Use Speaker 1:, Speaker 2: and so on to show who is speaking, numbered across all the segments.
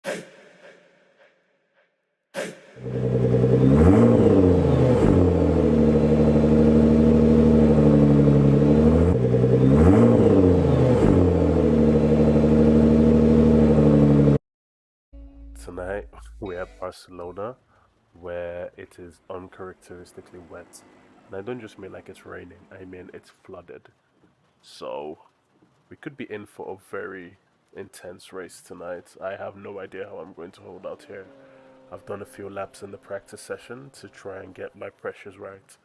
Speaker 1: Tonight we're at Barcelona, where it is uncharacteristically wet. And I don't just mean like it's raining, I mean it's flooded. So we could be in for a very intense race tonight. I have no idea how I'm going to hold out here. I've done a few laps in the practice session to try and get my pressures right.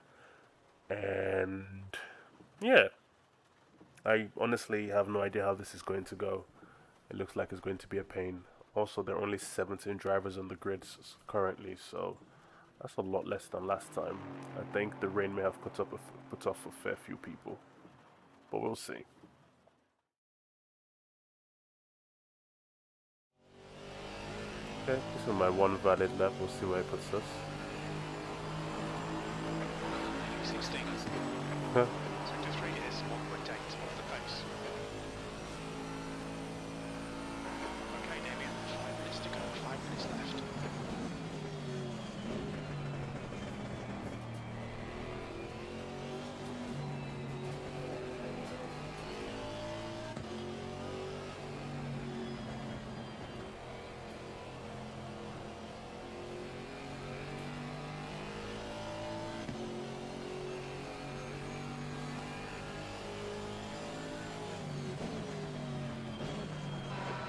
Speaker 1: And yeah, I honestly have no idea how this is going to go. It looks like it's going to be a pain. Also, there are only 17 drivers on the grids currently, so that's a lot less than last time. I think the rain may have put off a fair few people, but we'll see. Okay, this is my one valid lap. We'll see where it puts us.
Speaker 2: 16.
Speaker 1: Huh?
Speaker 2: Sector 3 is 1.8 off the pace. Okay, Damien, 5 minutes to go, 5 minutes left.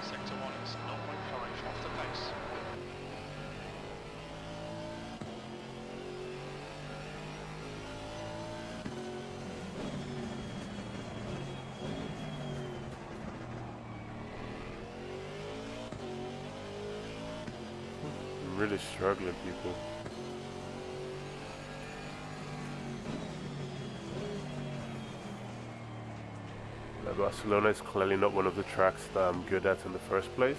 Speaker 2: Sector 1 is 0.5 off the pace.
Speaker 1: I'm really struggling, people. Barcelona is clearly not one of the tracks that I'm good at in the first place.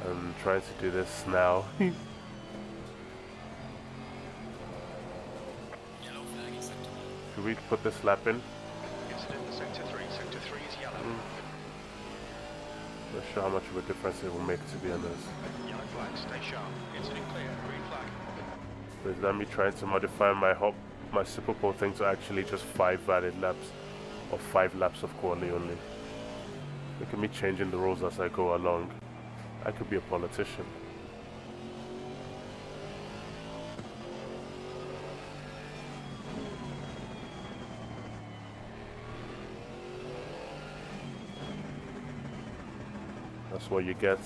Speaker 1: I'm trying to do this now. Should we put this lap in?
Speaker 2: Incident in Sector 3. Sector 3 is yellow.
Speaker 1: Not sure how much of a difference it will make, to be honest.
Speaker 2: Yellow flag, stay sharp. Incident clear, green flag.
Speaker 1: But is that me trying to modify my Super Bowl thing to actually just 5 valid laps? Or 5 laps of quali only? Look at me changing the rules as I go along. I could be a politician. That's what you get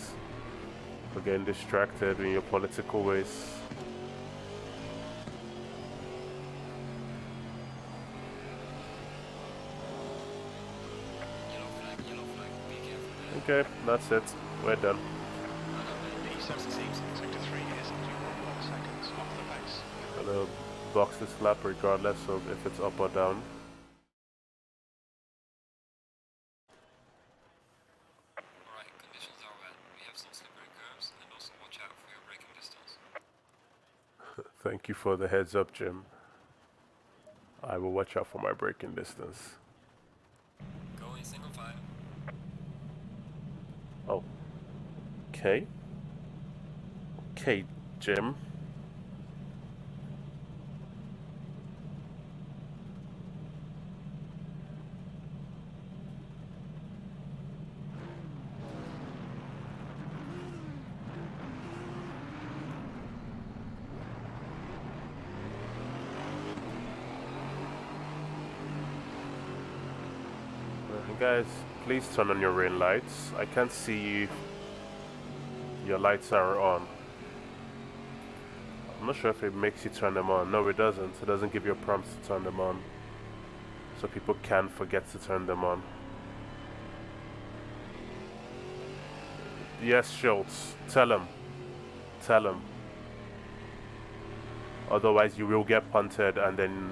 Speaker 1: for getting distracted in your political ways. Okay, that's it. We're done.
Speaker 2: P17, Sector 3 is 2.1 seconds off the pace.
Speaker 1: Gonna box this lap regardless of if it's up or down.
Speaker 3: Alright, conditions are wet. We have some slippery curves and also watch out for your braking distance.
Speaker 1: Thank you for the heads up, Jim. I will watch out for my braking distance.
Speaker 3: Go in single file.
Speaker 1: Oh. Okay. Okay, Jim. Guys, please turn on your rain lights. I can't see you. Your lights are on. I'm not sure if it makes you turn them on. No, it doesn't. It doesn't give you a prompt to turn them on. So people can forget to turn them on. Yes, Schultz. Tell him. Tell him. Otherwise you will get punted and then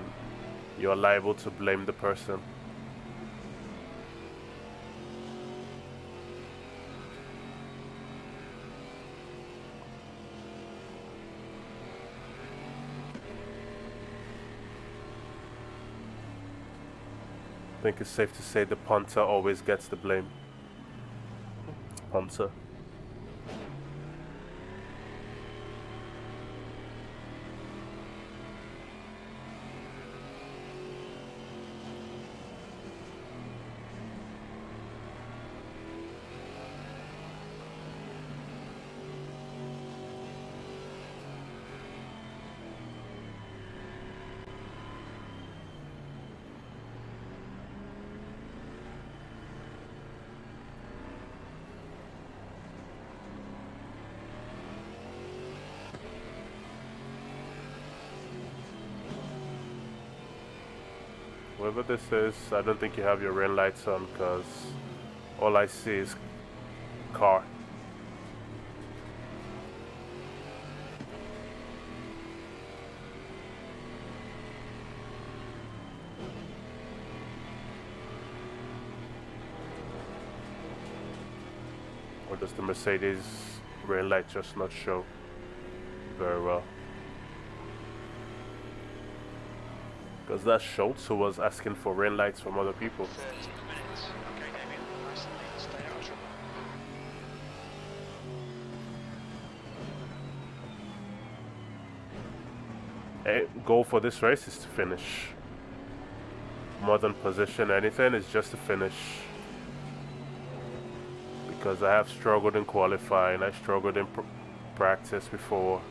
Speaker 1: you're liable to blame the person. I think it's safe to say the punter always gets the blame. Punter. Whoever this is, I don't think you have your rain lights on because all I see is car. Or does the Mercedes rain light just not show very well? Because that's Schultz who was asking for rain lights from other people.
Speaker 2: 30 minutes. Okay, Damien, nice and neat. Stay out of trouble.
Speaker 1: Goal for this race is to finish. More than position, anything, is just to finish. Because I have struggled in qualifying, I struggled in practice before.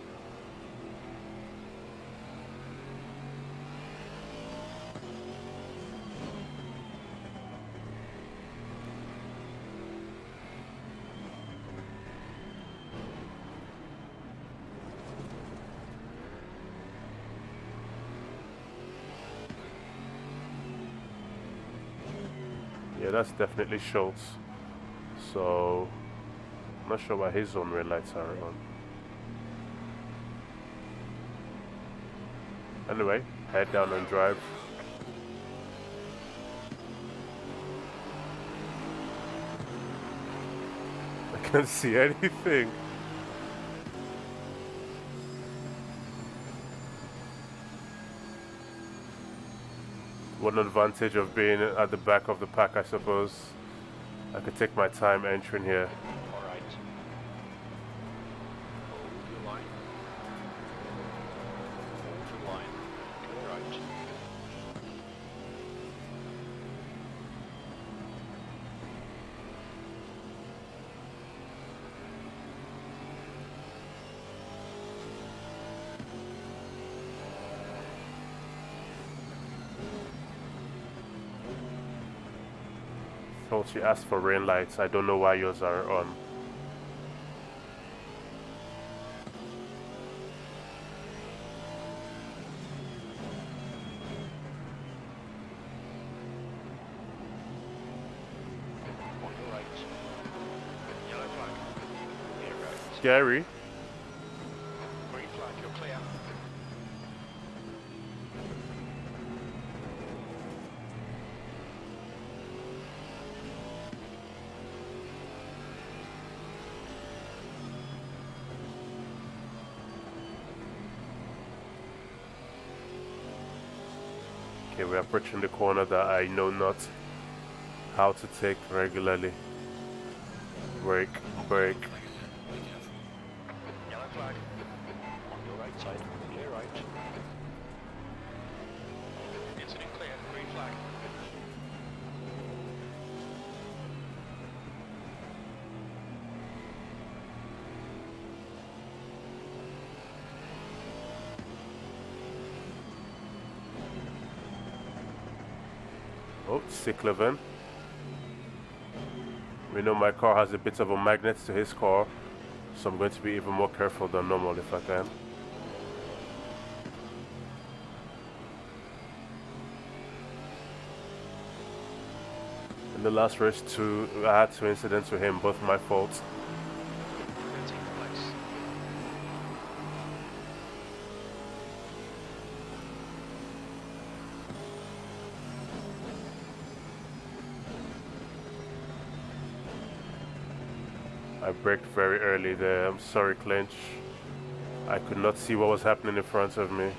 Speaker 1: Yeah, that's definitely Schultz. So, I'm not sure why his own red lights are on. Anyway, head down and drive. I can't see anything. One advantage of being at the back of the pack, I suppose. I could take my time entering here.
Speaker 2: All right. Hold your line. Hold your line. Go right.
Speaker 1: So she asked for rain lights. I don't know why yours are on.
Speaker 2: On your right. Yellow flag. Clear right.
Speaker 1: Scary.
Speaker 2: Green flag, you're clear.
Speaker 1: Okay, we're approaching the corner that I know not how to take regularly. Brake, brake.
Speaker 2: Yellow flag. On your right side. Clear right. Incident clear. Green flag.
Speaker 1: Oh, cyclaven. We know my car has a bit of a magnet to his car, so I'm going to be even more careful than normal if I can. In the last race too, I had 2 incidents with him, both my fault.
Speaker 2: 13th place.
Speaker 1: I braked very early there. I'm sorry, Clinch. I could not see what was happening in front of me.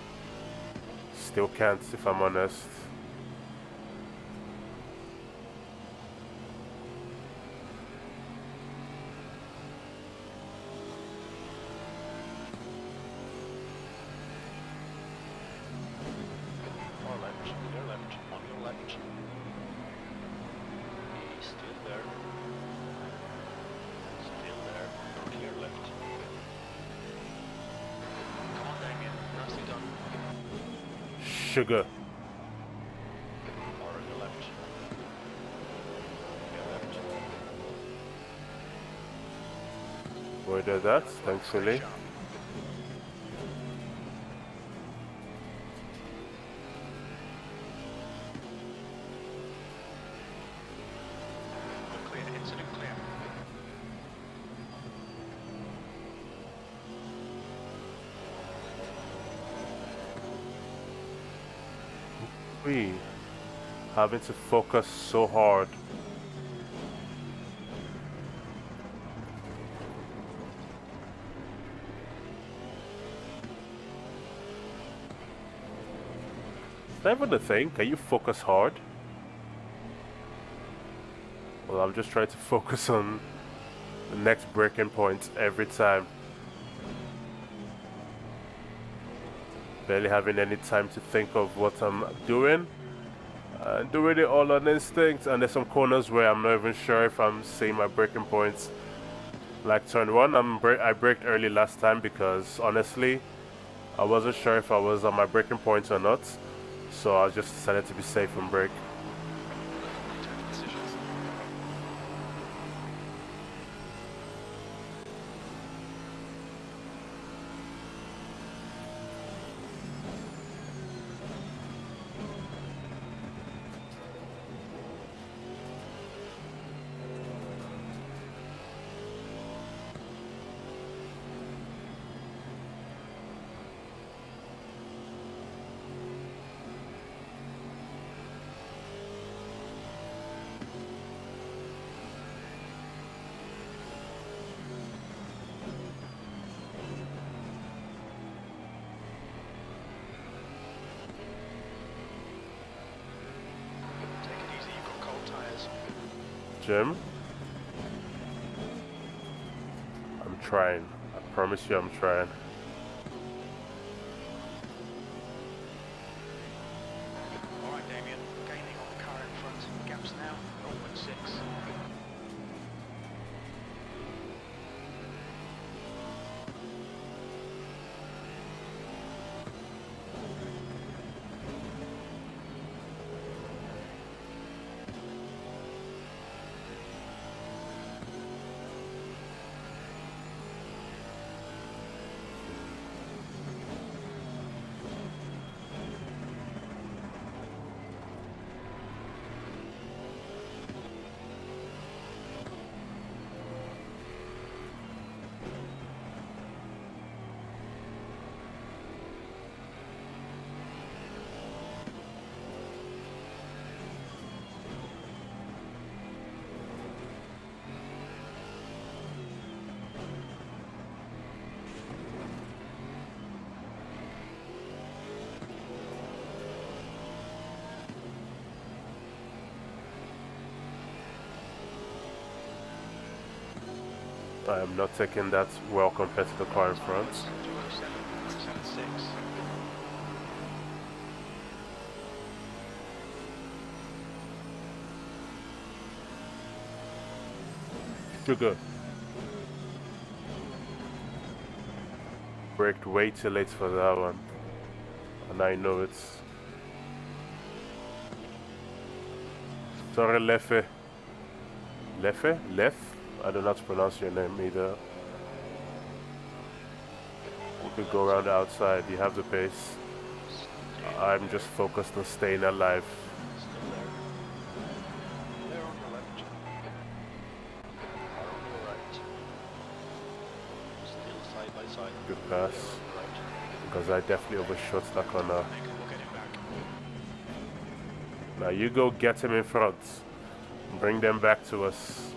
Speaker 1: Still can't, if I'm honest.
Speaker 2: Or left. Clear left. On your left. He's still there. Still there. Clear left. Come on, Damien. Nicely done.
Speaker 1: Sugar.
Speaker 2: Or on your left. Clear left.
Speaker 1: Avoided that, thankfully.
Speaker 2: Sharp.
Speaker 1: be having to focus so hard. Is that even the thing? Can you focus hard? Well, I'm just trying to focus on the next breaking point every time. Barely having any time to think of what I'm doing. Doing it all on instinct, and there's some corners where I'm not even sure if I'm seeing my breaking points. Like turn 1, I braked early last time because honestly, I wasn't sure if I was on my breaking points or not. So I just decided to be safe and brake. Jim, I'm trying. I promise you I'm trying.
Speaker 2: Alright, Damien, gaining on the car in front. Gaps now, 0.6.
Speaker 1: I am not taking that well compared to the car in front.
Speaker 2: 207.76.
Speaker 1: Sugar. Braked way too late for that one. And I know it's... Sorry, Leffe. Leffe? Lef? I don't know how to pronounce your name either. You could go around the outside, you have the pace. I'm just focused on staying alive.
Speaker 4: Still there. They're on your left. Are on your right. Still side by side.
Speaker 1: Good pass. Because I definitely overshot that corner.
Speaker 2: We'll get him back.
Speaker 1: Now you go get him in front. Bring them back to us.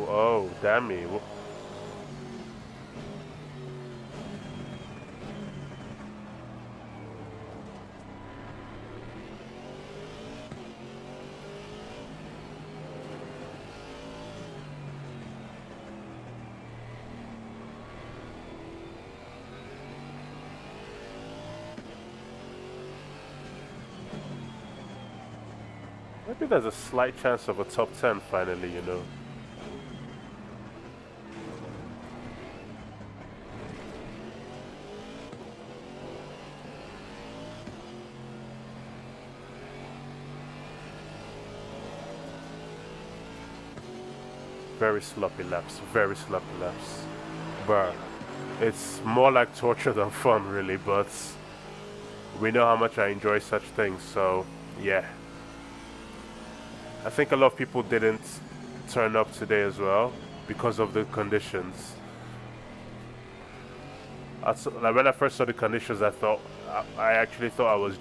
Speaker 1: Oh, damn me. Maybe there's a slight chance of a top 10 finally, you know. very sloppy laps, very sloppy laps. Bruh, it's more like torture than fun, really, but we know how much I enjoy such things, so yeah. I think a lot of people didn't turn up today as well because of the conditions. Like when I first saw the conditions, I actually thought I was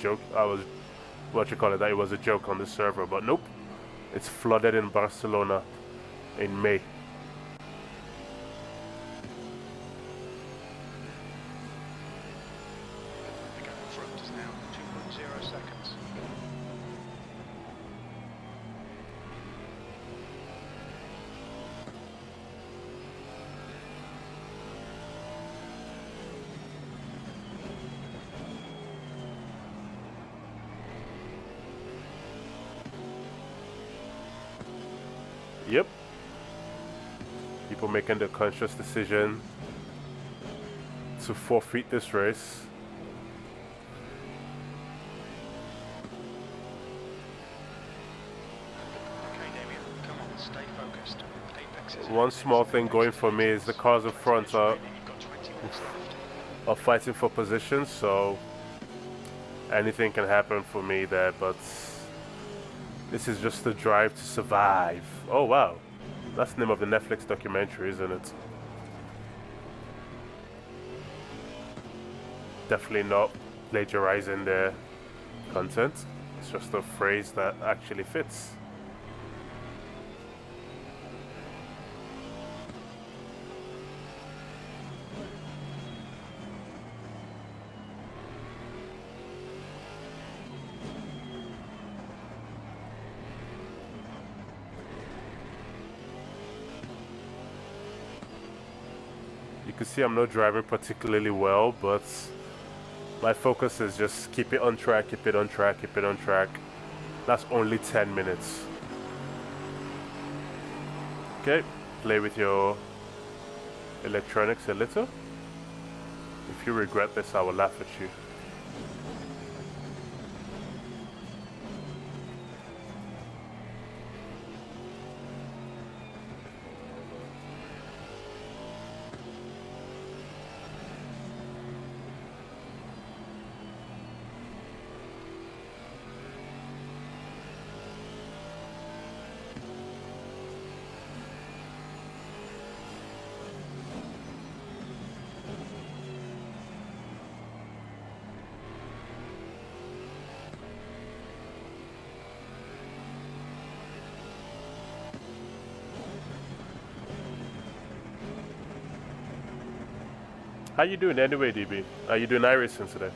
Speaker 1: what you call it, that it was a joke on the server, but nope. It's flooded in Barcelona in May.
Speaker 2: The gap in front is now 2.0 seconds.
Speaker 1: Yep. People making the conscious decision to forfeit this race.
Speaker 2: Okay, Damien, come on, stay focused. Apex is
Speaker 1: One small thing going for me is the cars in front
Speaker 2: you've got 20 minutes left.
Speaker 1: are fighting for position, so anything can happen for me there, but this is just the drive to survive. Oh wow, that's the name of the Netflix documentary, isn't it? Definitely not plagiarizing their content. It's just a phrase that actually fits. You can see I'm not driving particularly well, but my focus is just keep it on track, keep it on track, keep it on track. That's only 10 minutes. Okay, play with your electronics a little. If you regret this, I will laugh at you. How you doing anyway, DB? Are you doing iRacing today?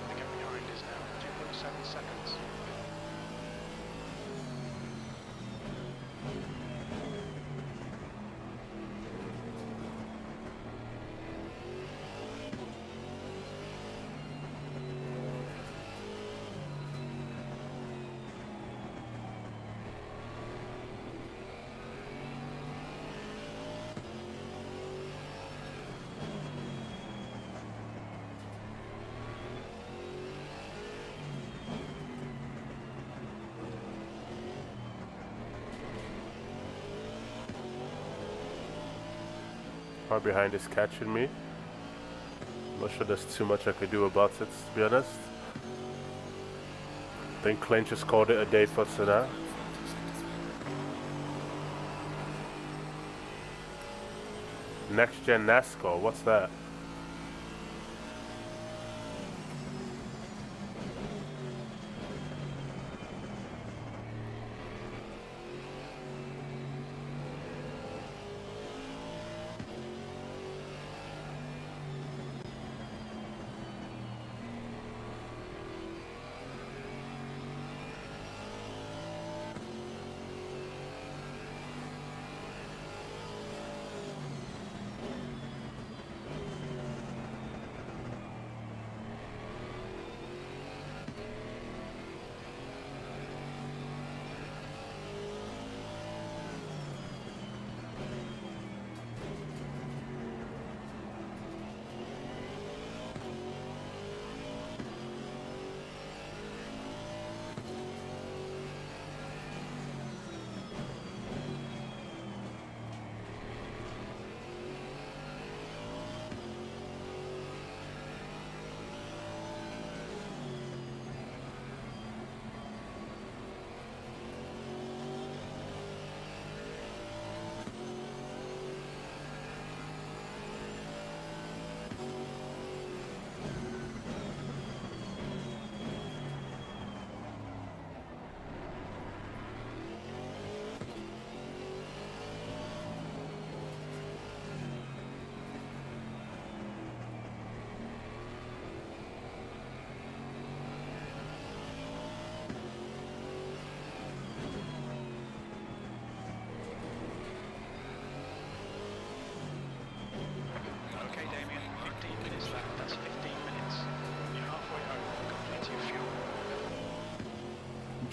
Speaker 2: The gap behind is now 2.7 seconds.
Speaker 1: Far behind is catching me. I'm not sure there's too much I could do about it, to be honest. I think Clint just called it a day for tonight. Next Gen NASCAR, what's that?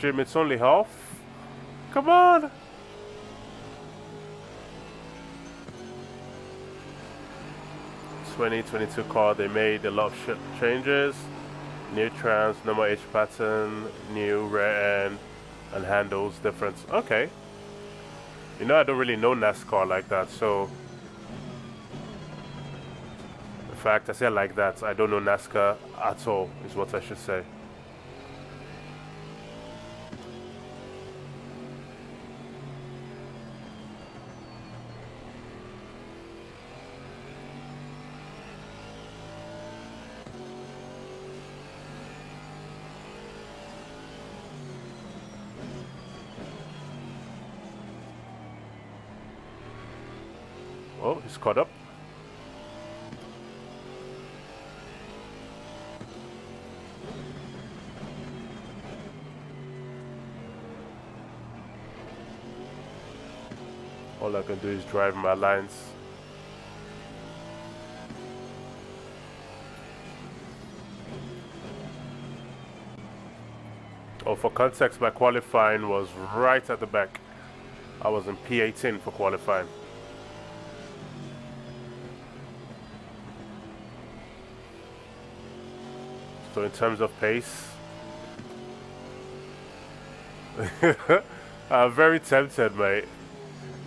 Speaker 1: Jim, it's only half. Come on. ...2022 car, they made a lot of changes. New trans, no more H pattern, new rear end, and handles difference. Okay. You know, I don't really know NASCAR like that, so... In fact, I say like that, I don't know NASCAR at all, is what I should say. Oh, he's caught up. All I can do is drive my lines. Oh, for context, my qualifying was right at the back. I was in P18 for qualifying. So in terms of pace, I'm very tempted, mate.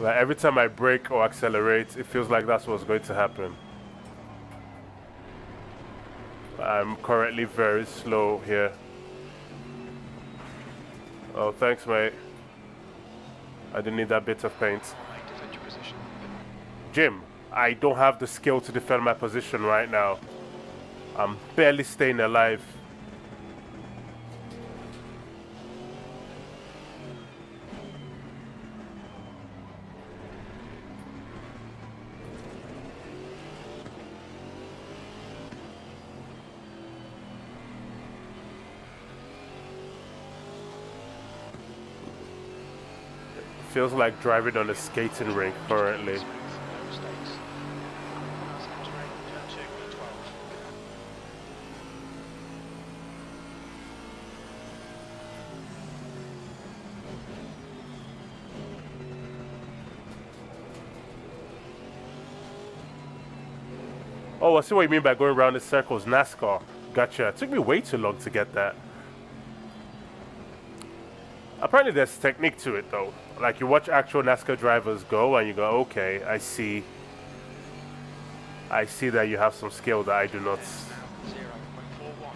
Speaker 1: Like every time I brake or accelerate, it feels like that's what's going to happen. I'm currently very slow here. Oh, thanks, mate. I didn't need that bit of paint.
Speaker 2: Defend your position.
Speaker 1: Jim, I don't have the skill to defend my position right now. I'm barely staying alive. Feels like driving on a skating rink currently.
Speaker 2: No mistakes. Entering turn 2 and 12.
Speaker 1: Oh, I see what you mean by going around in circles. NASCAR. Gotcha. It took me way too long to get that. Apparently there's technique to it though. Like you watch actual NASCAR drivers go and you go, okay, I see that you have some skill that I do not.
Speaker 2: 0.41.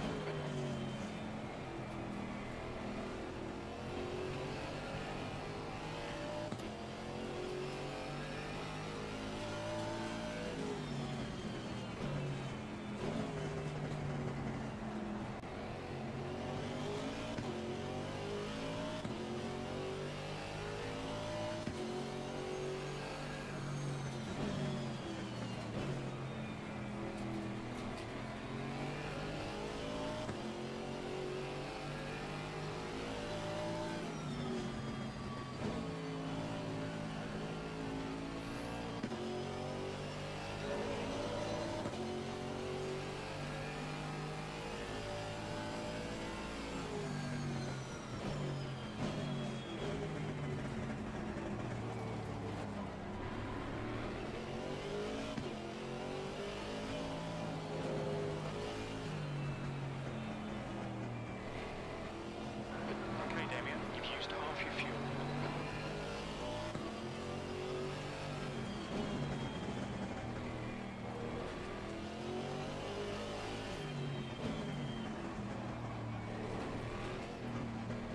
Speaker 2: Okay, Damien, you've used half your fuel.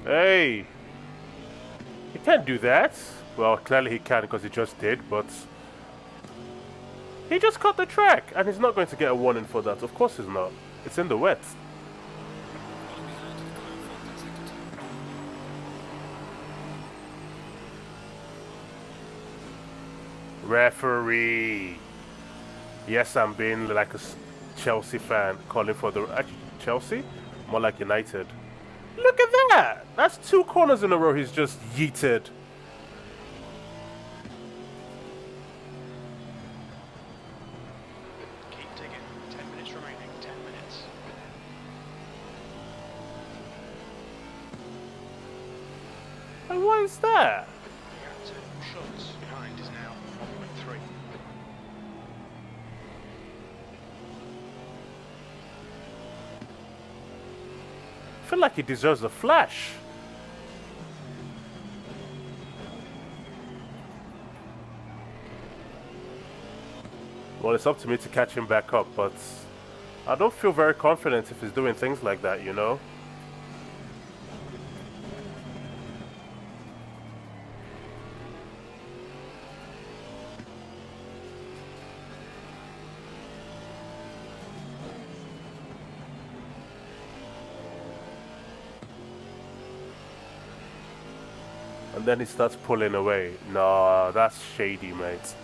Speaker 1: Hey! He can't do that. Well, clearly he can because he just did, but he just cut the track and he's not going to get a warning for that. Of course he's not. It's in the wet. Referee. Yes, I'm being like a Chelsea fan calling for the... Actually, Chelsea? More like United. Look at that! That's 2 corners in a row he's just yeeted.
Speaker 2: Keep digging. 10 minutes remaining. 10 minutes.
Speaker 1: And why is that?
Speaker 2: Gap to Schultz behind is now 1.3.
Speaker 1: I feel like he deserves a flash. Well, it's up to me to catch him back up, but I don't feel very confident if he's doing things like that, you know? And then he starts pulling away. Nah, that's shady, mate.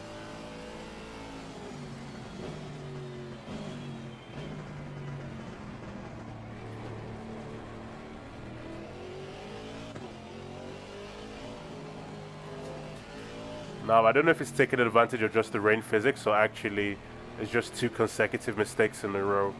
Speaker 1: Now, I don't know if he's taking advantage of just the rain physics or actually it's just 2 consecutive mistakes in a row.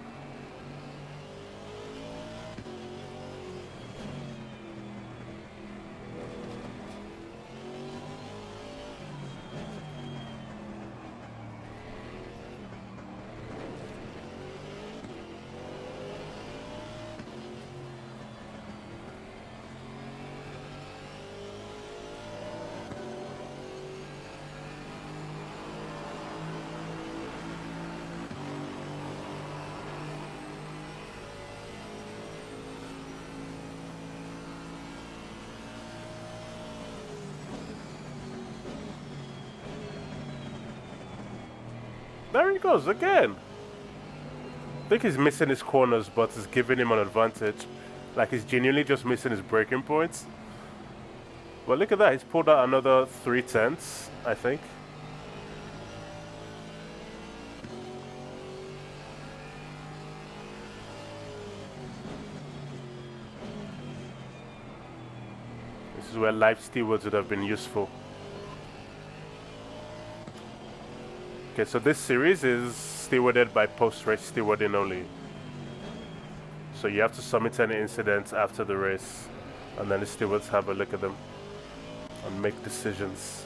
Speaker 1: There he goes again. I think he's missing his corners, but it's giving him an advantage. Like he's genuinely just missing his braking points. But look at that, he's pulled out another 3/10, I think. This is where live stewards would have been useful. Okay, so this series is stewarded by post-race stewarding only. So you have to submit any incidents after the race, and then the stewards have a look at them and make decisions.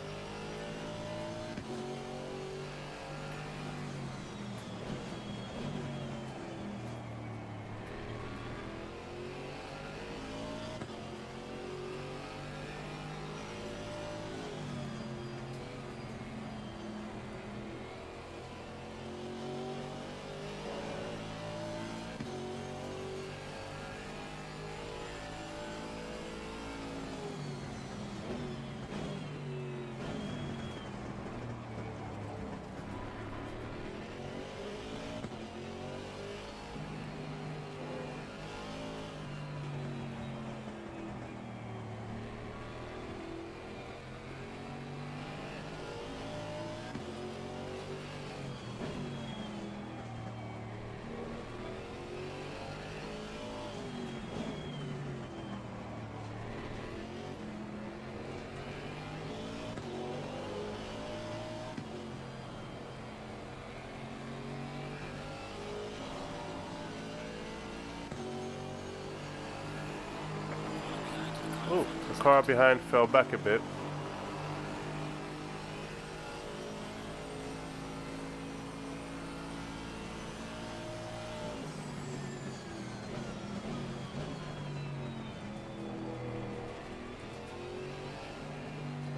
Speaker 1: Oh, the car behind fell back a bit.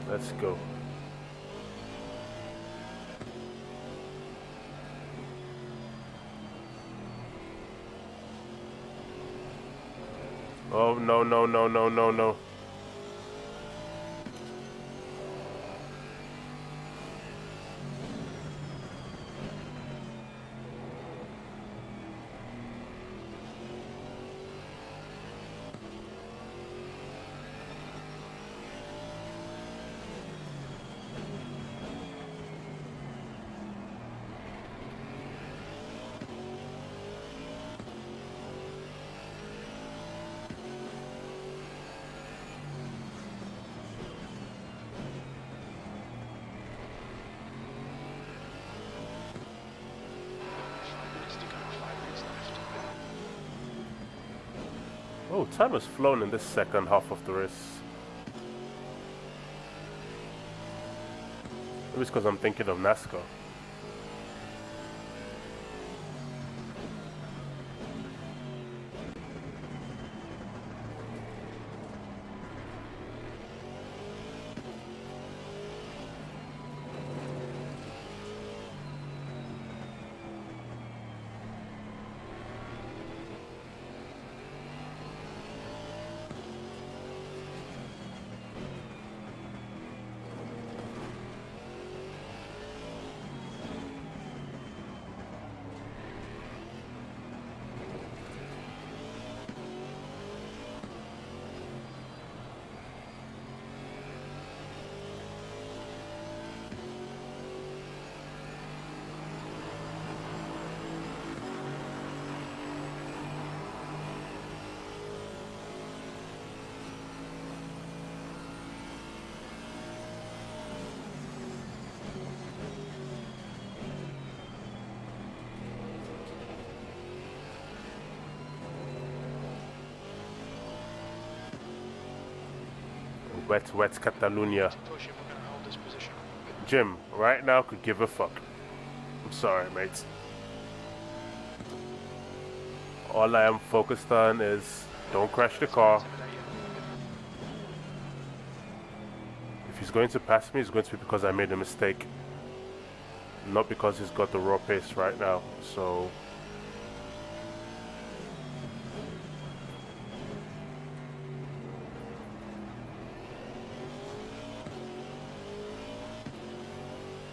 Speaker 1: Let's go. Oh, no, no, no, no, no, no. Oh, time has flown in this second half of the race. Maybe it's because I'm thinking of NASCAR. Wet, wet Catalonia.
Speaker 2: To push if we're going to hold this position.
Speaker 1: Jim, right now could give a fuck. I'm sorry, mate. All I am focused on is don't crash the car.
Speaker 2: Intimidate you.
Speaker 1: If he's going to pass me, it's going to be because I made a mistake. Not because he's got the raw pace right now. So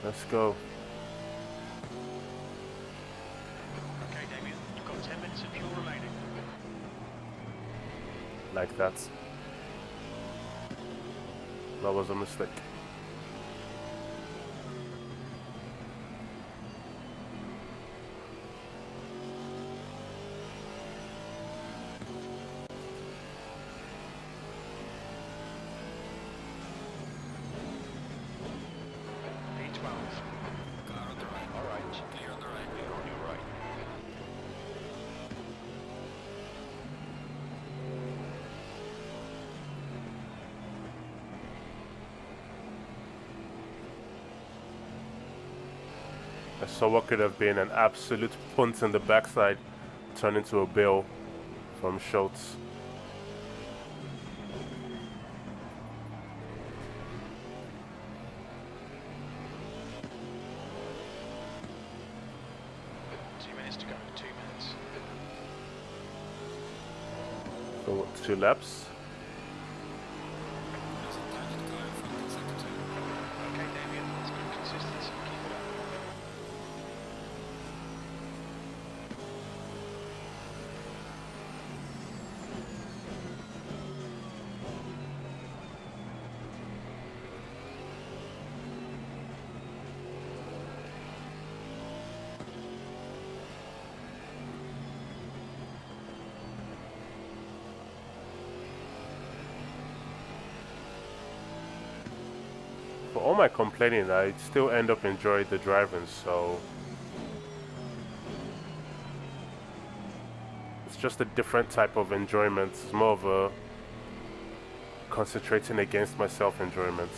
Speaker 1: let's go.
Speaker 2: Okay, Damien, you've got 10 minutes of fuel remaining.
Speaker 1: Like that. That was a mistake.
Speaker 2: P12.
Speaker 3: Car on the right.
Speaker 4: All right.
Speaker 3: Clear on the right.
Speaker 4: Clear on your right.
Speaker 1: I saw what could have been an absolute punt in the backside turn into a bill from Schultz.
Speaker 2: To go, 2 minutes.
Speaker 1: So what, 2 laps?
Speaker 3: Sometimes the car in front in second two.
Speaker 2: Okay, Damien, that's good consistency. Keep it up.
Speaker 1: For all my complaining, I still end up enjoying the driving, so it's just a different type of enjoyment. It's more of a concentrating against myself enjoyment.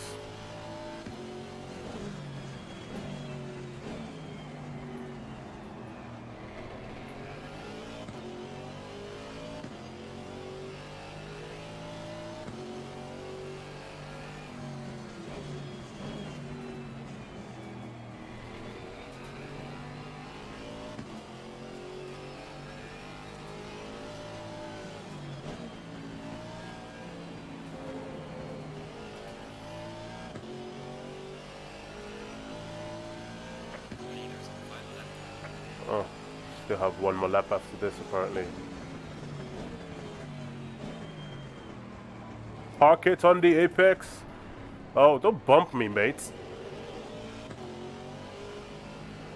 Speaker 3: Leaders on the final lap.
Speaker 1: Oh, still have one more lap after this apparently. Park it on the apex. Oh, don't bump me, mate.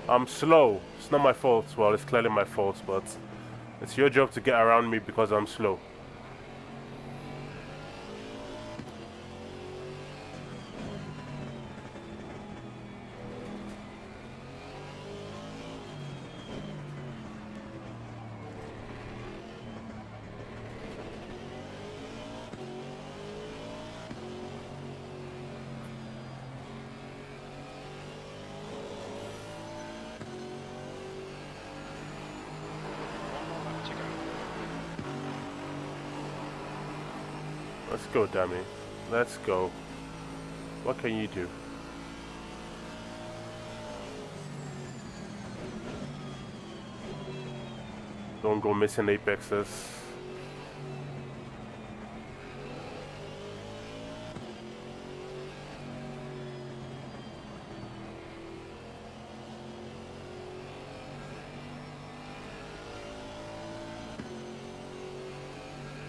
Speaker 1: I'm slow. It's not my fault. Well, it's clearly my fault, but it's your job to get around me because I'm slow. Let's go, dummy. Let's go. What can you do? Don't go missing apexes.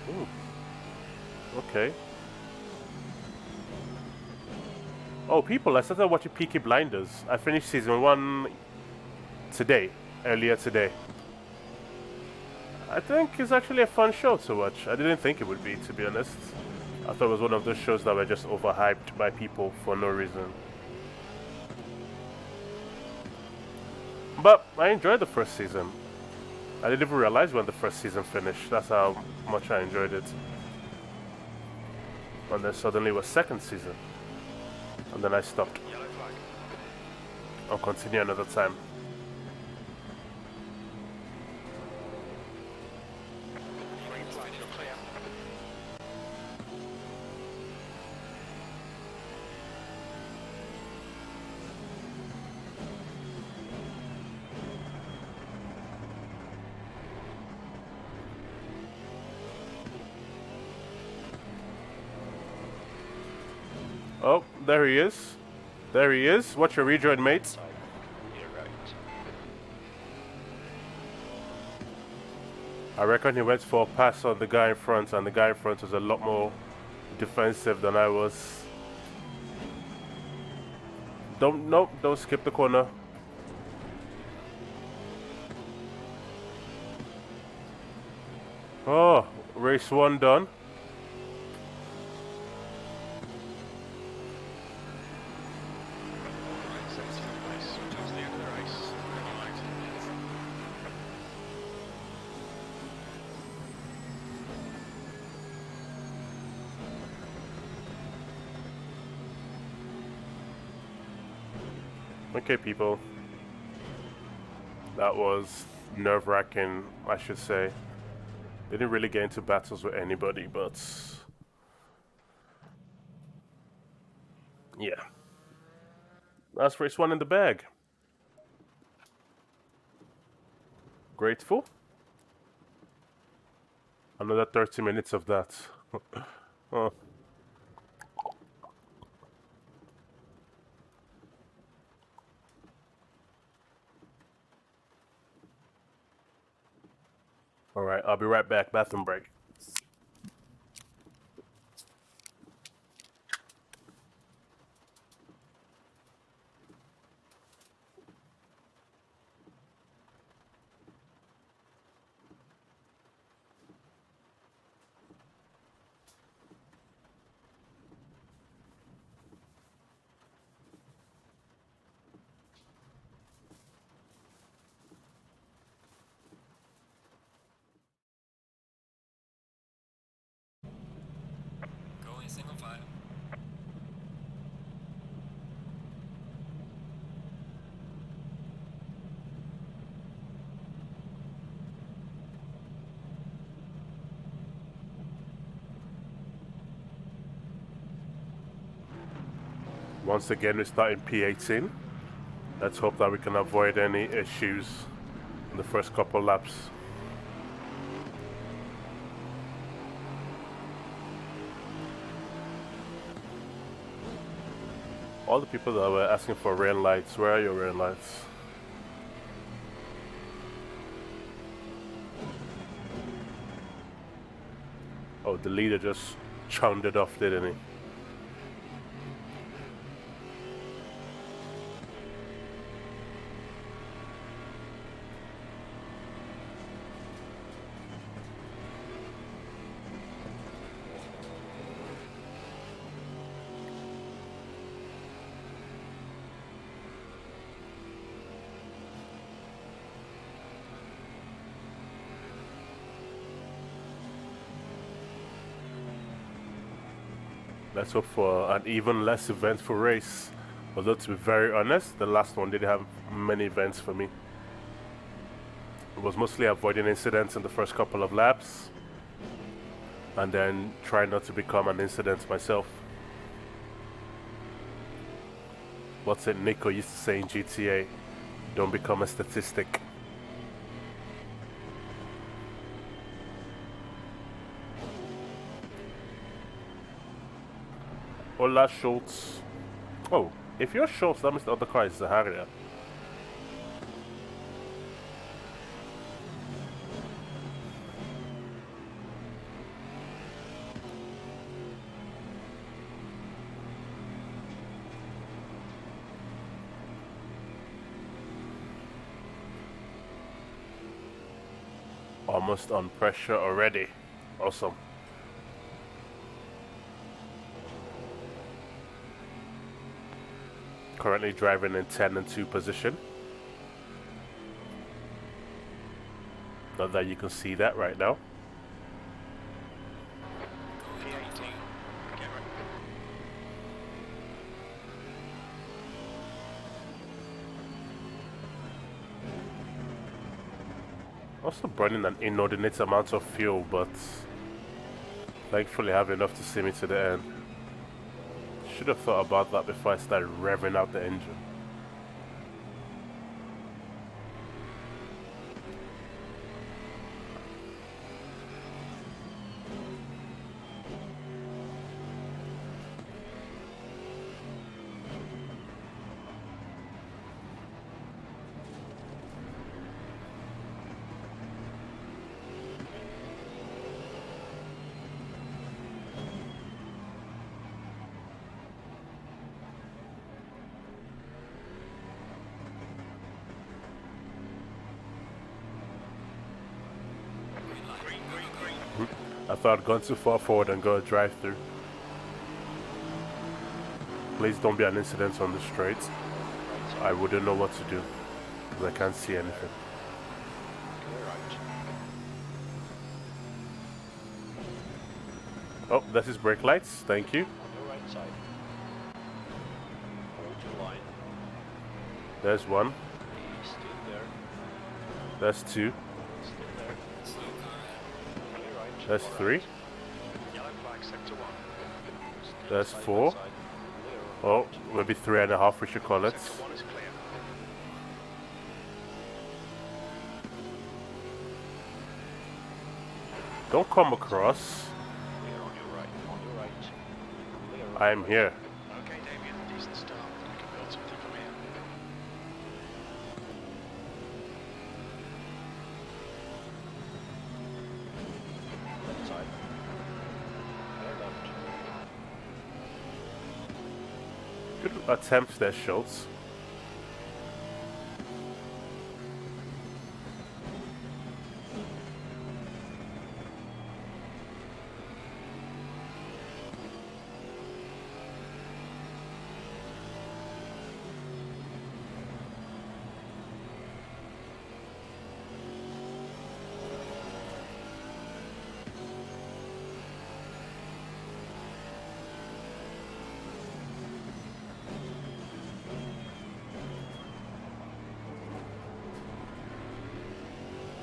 Speaker 1: Ooh. Okay. Oh, people, I started watching Peaky Blinders. I finished season 1 today, earlier today. I think it's actually a fun show to watch. I didn't think it would be, to be honest. I thought it was one of those shows that were just overhyped by people for no reason. But I enjoyed the first season. I didn't even realize when the first season finished. That's how much I enjoyed it. And then suddenly it was second season. And then I stopped.
Speaker 2: Yellow flag.
Speaker 1: I'll continue another time.
Speaker 2: Green flag, you're clear.
Speaker 1: Oh, there he is. There he is. Watch your rejoin, mates.
Speaker 4: You're right.
Speaker 1: I reckon he went for a pass on the guy in front, and the guy in front was a lot more defensive than I was. Nope, don't skip the corner. Oh, race 1 done.
Speaker 2: Right, 17th place. Towards the end of the race. Green light.
Speaker 1: Okay, people. That was nerve-wracking, I should say. Didn't really get into battles with anybody, but yeah. That's race 1 in the bag. Grateful. Another 30 minutes of that. Oh. Alright, I'll be right back. Bathroom break.
Speaker 3: Going single file.
Speaker 1: Once again, we're starting P18. Let's hope that we can avoid any issues in the first couple laps. All the people that were asking for rain lights, where are your rain lights? Oh, the leader just chowned it off, didn't he? Let's hope for an even less eventful race. Although to be very honest, the last one didn't have many events for me. It was mostly avoiding incidents in the first couple of laps. and then try not to become an incident myself. What's it Nico used to say in GTA? Don't become a statistic. Hola, Schultz. Oh, if you're Schultz, that means the other car is Zaharia. Almost on pressure already. Awesome. Currently driving in 10 and 2 position. Not that you can see that right now.
Speaker 2: P18. Get ready.
Speaker 1: Also burning an inordinate amount of fuel, but thankfully have enough to see me to the end. Should have thought about that before I started revving out the engine.
Speaker 2: Green, green, green.
Speaker 1: I thought I'd gone too far forward and go a drive through. Please don't be an incident on the straight. I wouldn't know what to do because I can't see anything.
Speaker 4: Clear out.
Speaker 1: Oh, that's his brake lights. Thank you.
Speaker 4: On your right side. Hold your line.
Speaker 1: There's one.
Speaker 4: Be still there.
Speaker 1: That's two.
Speaker 4: Still there.
Speaker 3: Slow car ahead.
Speaker 4: Clear right.
Speaker 1: That's
Speaker 4: All
Speaker 1: three.
Speaker 4: right.
Speaker 2: Yellow flag, sector 1.
Speaker 4: Still
Speaker 1: That's
Speaker 4: side by
Speaker 1: four.
Speaker 4: side. Clear on
Speaker 1: Oh,
Speaker 4: right.
Speaker 1: maybe 3.5 we should call it.
Speaker 2: Sector 1 is clear.
Speaker 1: Don't come across.
Speaker 4: Clear on your right. On your right. Clear on
Speaker 1: I
Speaker 4: your
Speaker 1: am
Speaker 4: right.
Speaker 1: here.
Speaker 2: Okay, Damien, decent start. We can build something from here.
Speaker 4: Left side. Clear left.
Speaker 1: Good attempt there, Schultz.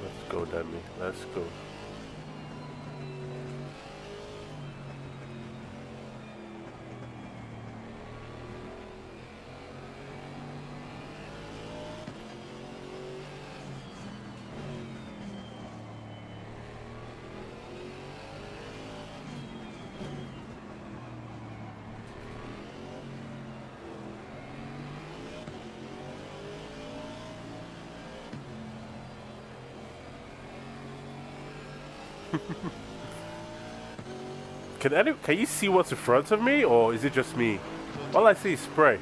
Speaker 1: Let's go, Demi. Let's go. Can you see what's in front of me, or is it just me? All I see is spray.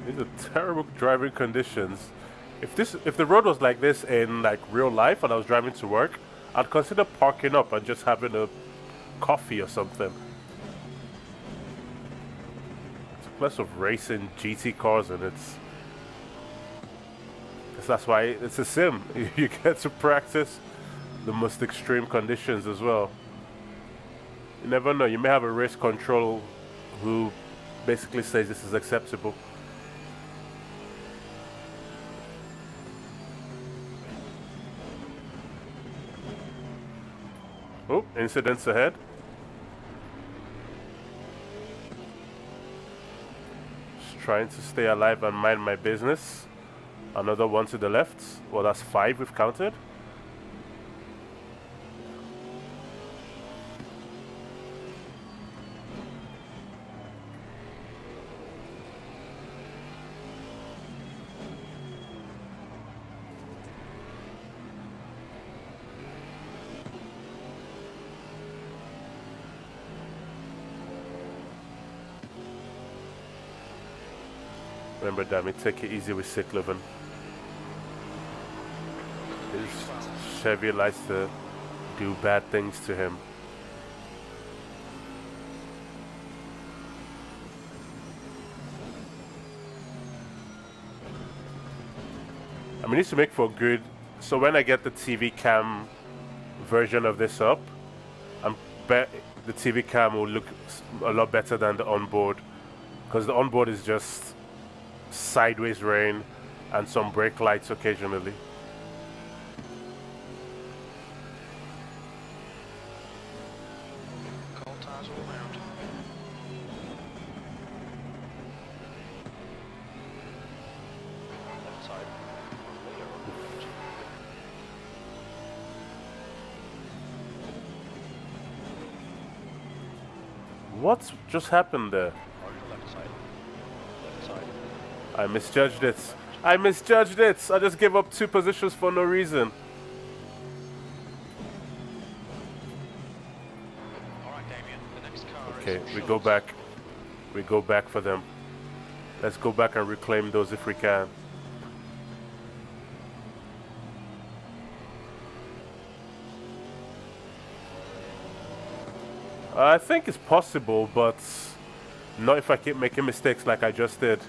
Speaker 1: These are terrible driving conditions. If the road was like this in like real life and I was driving to work, I'd consider parking up and just having a coffee or something. It's a place of racing GT cars and that's why it's a sim. You get to practice the most extreme conditions as well. You never know, you may have a race control who basically says this is acceptable. Oh, incidents ahead. Just trying to stay alive and mind my business. Another one to the left. Well, that's 5 we've counted. Remember, damn it, take it easy with sick living. His Chevy likes to do bad things to him. I mean, it needs to make for good. So when I get the TV cam version of this up, the TV cam will look a lot better than the onboard, because the onboard is just sideways rain and some brake lights occasionally.
Speaker 2: Cold tires all round.
Speaker 4: Left side. Later on the left.
Speaker 1: What just happened there?
Speaker 4: On the left side. Left side.
Speaker 1: I misjudged it. I misjudged it. I just gave up 2 positions for no reason.
Speaker 2: Alright, Damien, the next car
Speaker 1: Okay,
Speaker 2: is
Speaker 1: we go back. We go back for them. Let's go back and reclaim those if we can. I think it's possible, but not if I keep making mistakes like I just did.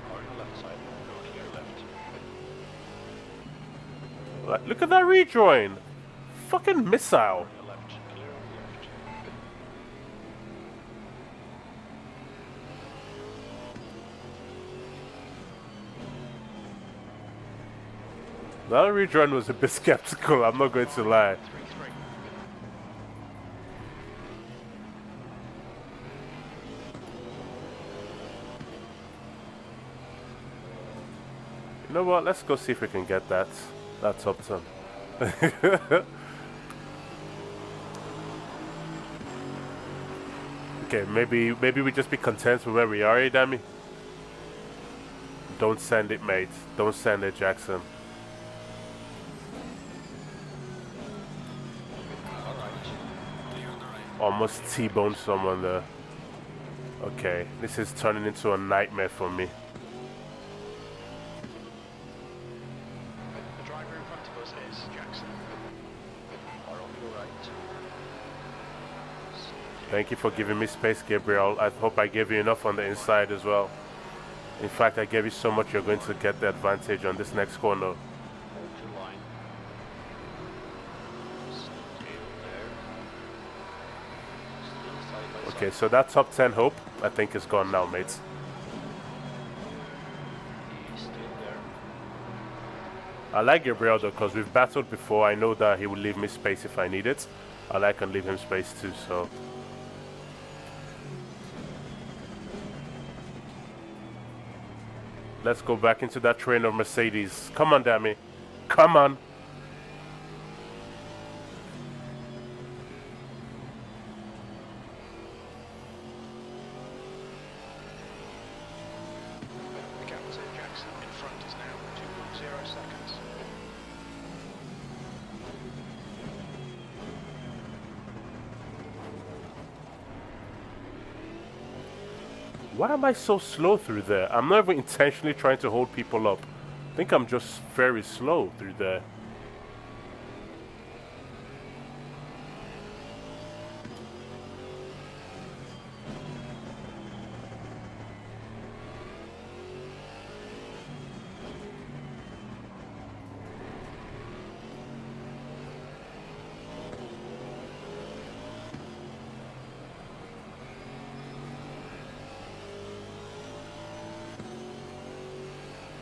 Speaker 4: On the left side. Go clear left.
Speaker 1: Like, look at that rejoin! Fucking missile!
Speaker 4: On the left. Clear on the left.
Speaker 1: That rejoin was a bit skeptical, I'm not going to lie.
Speaker 2: 3-3.
Speaker 1: You know what? Let's go see if we can get that top 10. Okay, maybe we just be content with where we are, eh, Dammy? Don't send it, mate. Don't send it, Jackson. Almost T-boned someone there. Okay, this is turning into a nightmare for me.
Speaker 2: The driver in front of us is Jackson.
Speaker 4: Are on your right.
Speaker 1: Thank you for giving me space, Gabriel. I hope I gave you enough on the inside as well. In fact, I gave you so much you're going to get the advantage on this next corner.
Speaker 4: Hold your line. Still there. Still side by
Speaker 1: Okay,
Speaker 4: side.
Speaker 1: so that top 10 hope, I think, is gone now, mates.
Speaker 4: He's still there.
Speaker 1: I like Gabriel though, because we've battled before. I know that he will leave me space if I need it. I like and leave him space too, so... Let's go back into that train of Mercedes. Come on, Dammy. Come on.
Speaker 2: The gap to Jackson in front is now 2.0 seconds.
Speaker 1: Why am I so slow through there? I'm not even intentionally trying to hold people up. I think I'm just very slow through there.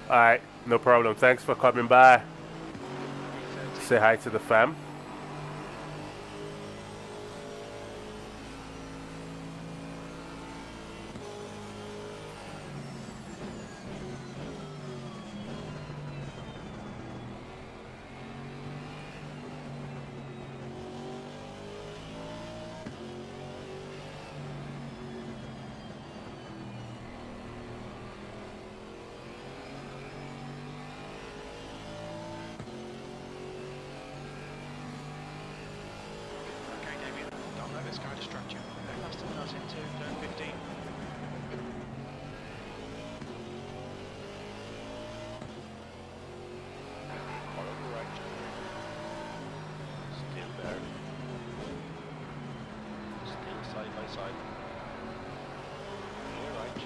Speaker 1: Alright, no problem. Thanks for coming by. Say hi to the fam.
Speaker 2: Okay, Damien, don't let this guy distract you. Go faster than us into turn 15.
Speaker 4: Car on the right. Still there. Still side by side. Clear right.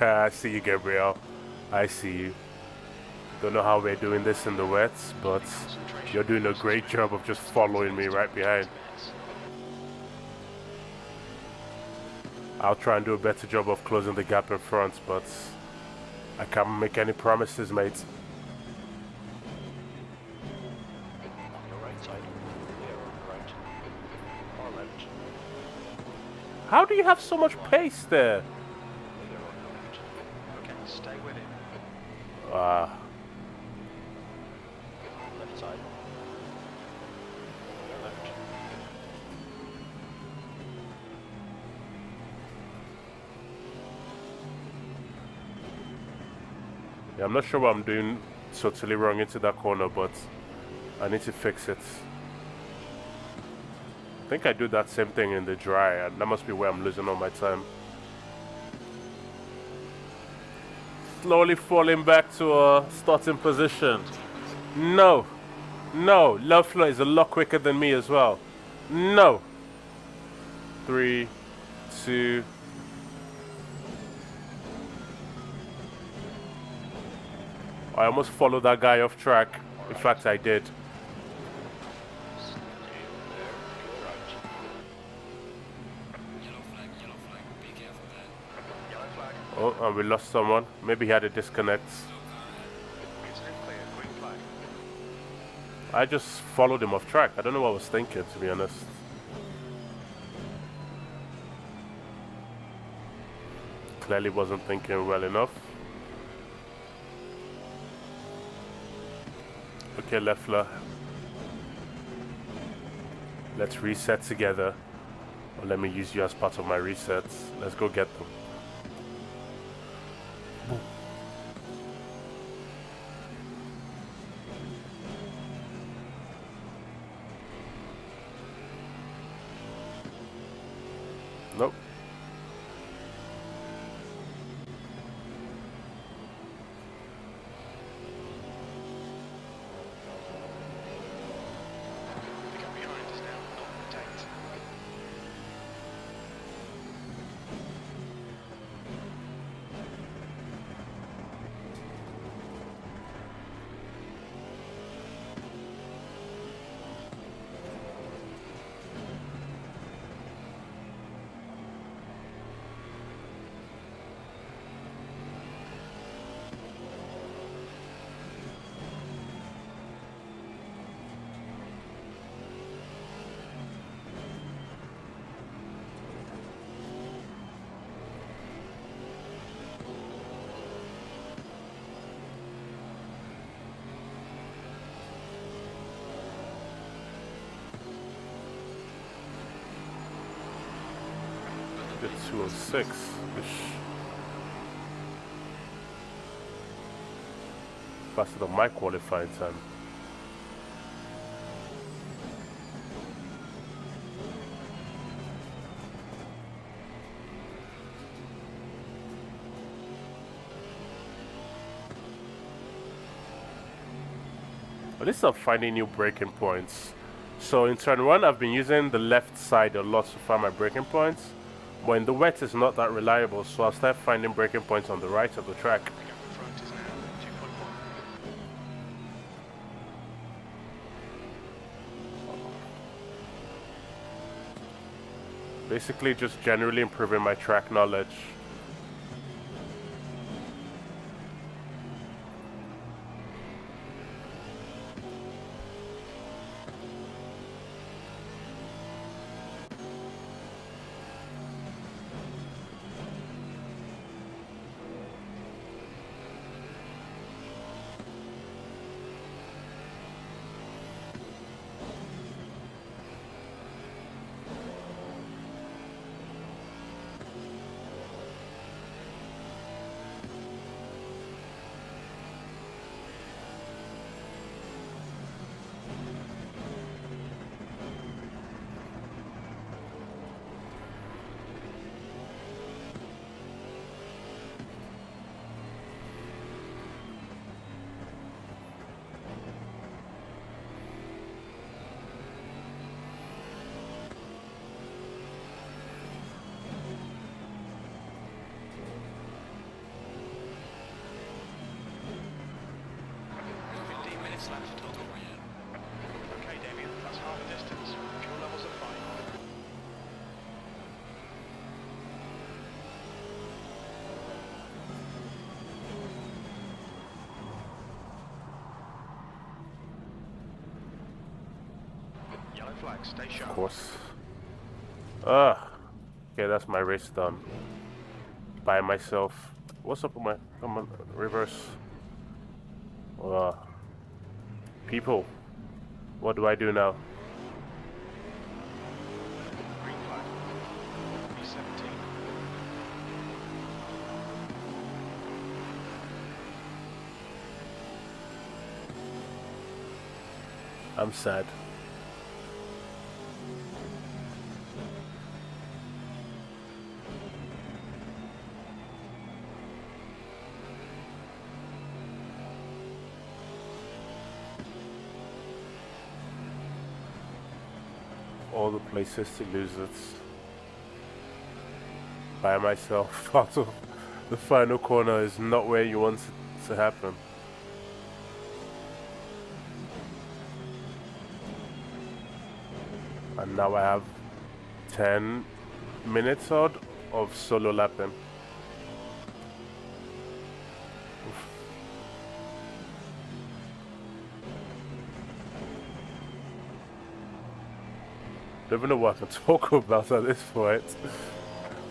Speaker 1: I see you, Gabriel. I see you. Don't know how we're doing this in the wets, but you're doing a great job of just following me right behind. I'll try and do a better job of closing the gap in front, but I can't make any promises, mate.
Speaker 4: On your right side. Clear on the right. Or left.
Speaker 1: How do you have so much pace there?
Speaker 4: Clear on the right.
Speaker 2: Okay, stay with him.
Speaker 4: Left side. Clear left.
Speaker 1: Yeah, I'm not sure what I'm doing totally wrong into that corner, but I need to fix it. I think I do that same thing in the dry, and that must be where I'm losing all my time. Slowly falling back to a starting position. No. No. Loeffler is a lot quicker than me as well. No. 3, 2. I almost followed that guy off track. In fact, I did.
Speaker 4: Still there. Clear right.
Speaker 3: Yellow flag, be careful there.
Speaker 2: Yellow flag.
Speaker 1: Oh, and we lost someone. Maybe he had a disconnect.
Speaker 3: Slow car ahead.
Speaker 2: Incident clear. Green flag.
Speaker 1: I just followed him off track. I don't know what I was thinking, to be honest. Clearly wasn't thinking well enough. Okay, Loeffler. Let's reset together. Or let me use you as part of my resets. Let's go get them. Nope.
Speaker 2: Pick up behind us now. Not protect.
Speaker 1: Good 206 ish. faster than my qualifying time. At least I'm finding new braking points. So in turn 1, I've been using the left side a lot to find my braking points. But in the wet, it's not that reliable, so I'll start finding braking points on the right of the track.
Speaker 2: The gap in front is now 2.1.
Speaker 1: Basically just generally improving my track knowledge.
Speaker 3: Left total over yet.
Speaker 2: Okay, Damien, that's half the distance. Fuel levels are fine. Yellow flag, stay sharp.
Speaker 1: Of course. Okay, that's my race done. By myself. What's up with my... Come on, reverse. People. What do I do now?
Speaker 2: Green flag. B17.
Speaker 1: I'm sad. All the places to lose it by myself out of the final corner is not where you want it to happen. And now I have 10 minutes odd of solo lapping. Don't even know what I can talk about at this point,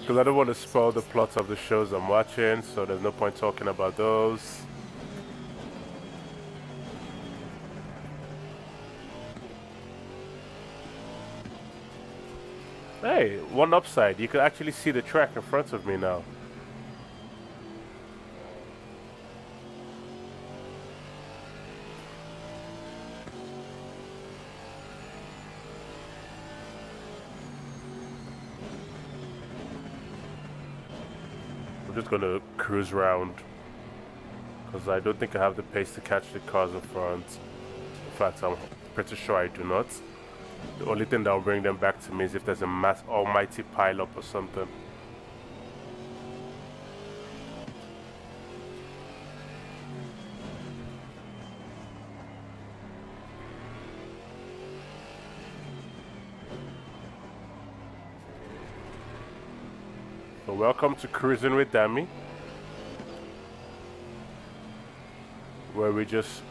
Speaker 1: because I don't want to spoil the plot of the shows I'm watching, so there's no point talking about those. Hey, one upside, you can actually see the track in front of me now. I'm just gonna cruise around because I don't think I have the pace to catch the cars in front. In fact, I'm pretty sure I do not. The only thing that will bring them back to me is if there's a mass almighty pile-up or something. So welcome to Cruising with Dami, where we just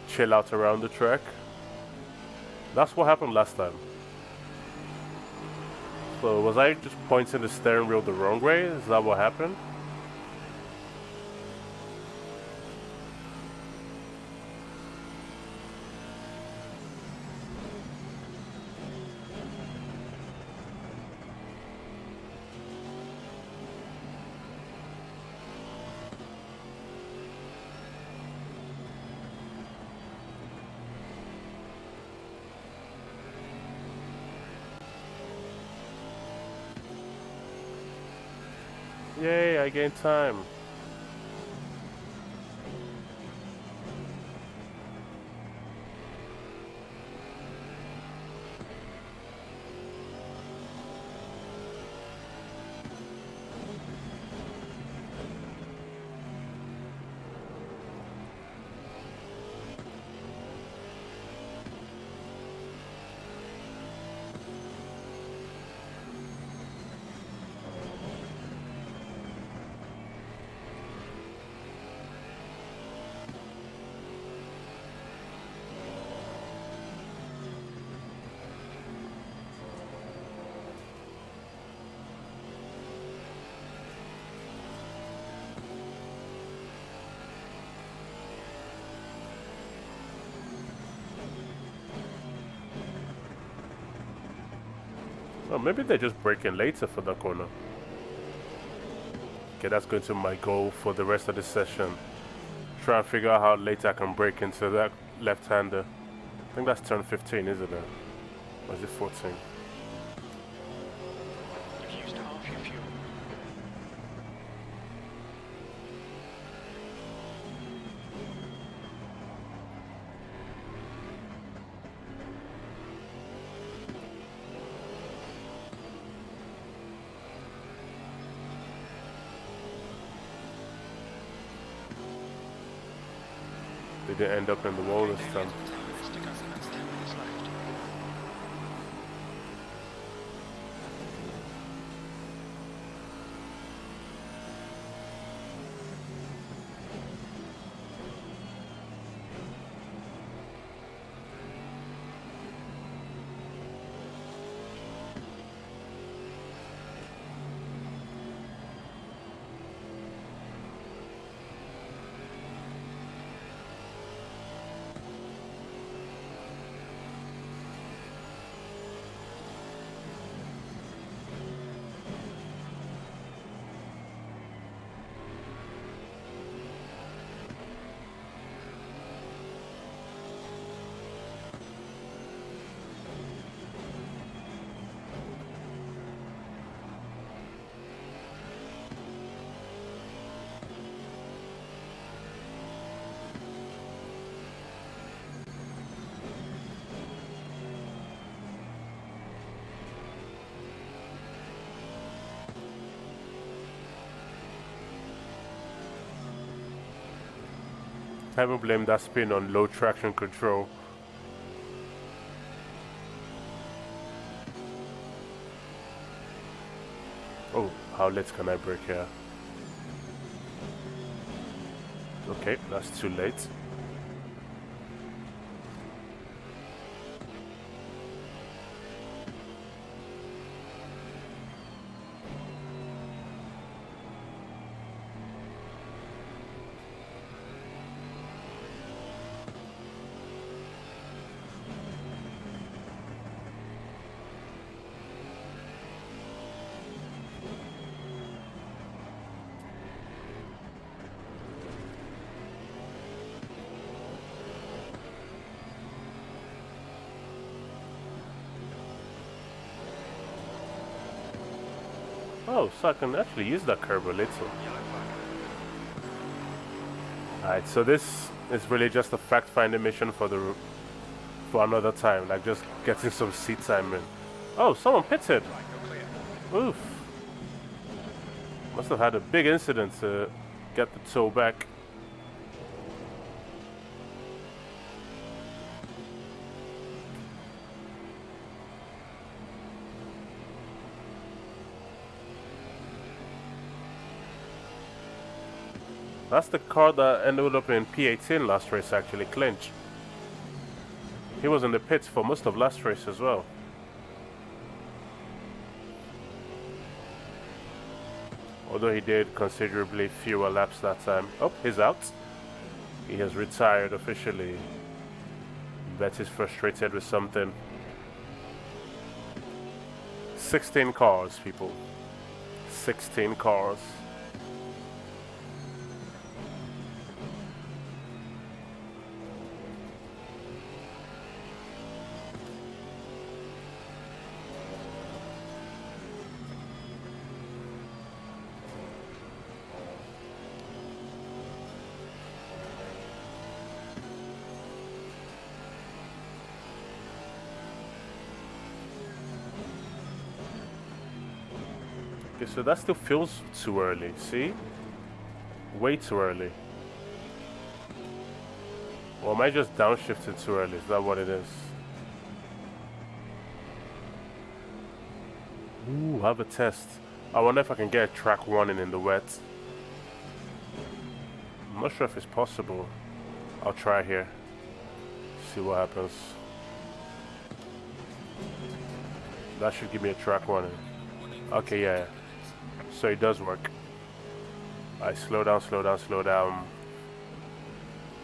Speaker 1: chill out around the track. That's what happened last time. So was I just pointing the steering wheel the wrong way? Is that what happened? Yay, I gained time. Oh, maybe they're just braking later for the corner. Okay, that's going to be my goal for the rest of the session. Try and figure out how late I can break into that left-hander. I think that's turn 15, isn't it? Or is it 14?
Speaker 2: You've used half your fuel.
Speaker 1: They didn't end up in the wall this time.
Speaker 2: Minutes to go. 10 minutes left.
Speaker 1: Haven't blamed that spin on low traction control. Oh, how late can I brake here? Okay, that's too late. Oh, so I can actually use that curb a little.
Speaker 2: Yellow flag.
Speaker 1: Alright, so this is really just a fact-finding mission for another time, like just getting some seat time in. Oh, someone pitted.
Speaker 2: Right, you're clear.
Speaker 1: Oof. Must have had a big incident to get the tow back. That's the car that ended up in P18 last race, actually, Clinch. He was in the pits for most of last race as well. Although he did considerably fewer laps that time. Oh, he's out. He has retired officially. Bet he's frustrated with something. 16 cars, people. 16 cars. Okay, so that still feels too early. See? Way too early. Or am I just downshifted too early? Is that what it is? Ooh, have a test. I wonder if I can get a track warning in the wet. I'm not sure if it's possible. I'll try here. See what happens. That should give me a track warning. Okay, yeah. So it does work. Alright, slow down, slow down, slow down.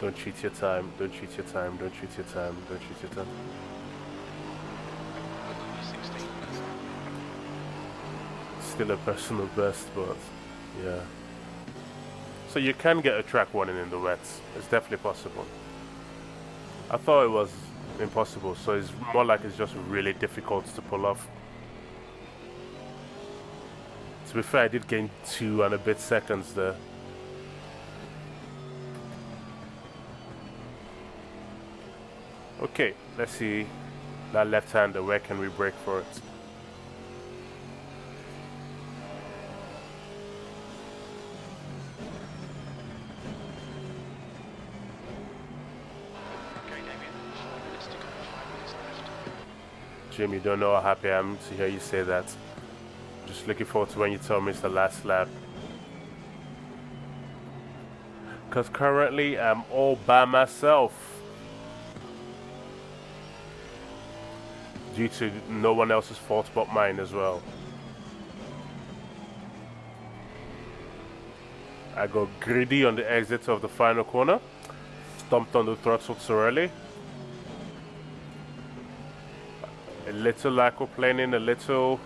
Speaker 1: Don't cheat your time. Don't cheat your time. Don't cheat your time. Don't cheat your time.
Speaker 2: 16.
Speaker 1: Still a personal best, but yeah. So you can get a track warning in the wets. It's definitely possible. I thought it was impossible, so it's more like it's just really difficult to pull off. To be fair, I did gain 2 and a bit seconds there. Okay, let's see that left-hander. Where can we brake for it?
Speaker 2: Okay, Damien. 4 minutes to go. 5 minutes left.
Speaker 1: Jim, you don't know how happy I am to hear you say that. Just looking forward to when you tell me it's the last lap. Because currently I'm all by myself. Due to no one else's fault but mine as well. I got greedy on the exit of the final corner. Stomped on the throttle too early. A little lack of planning, a little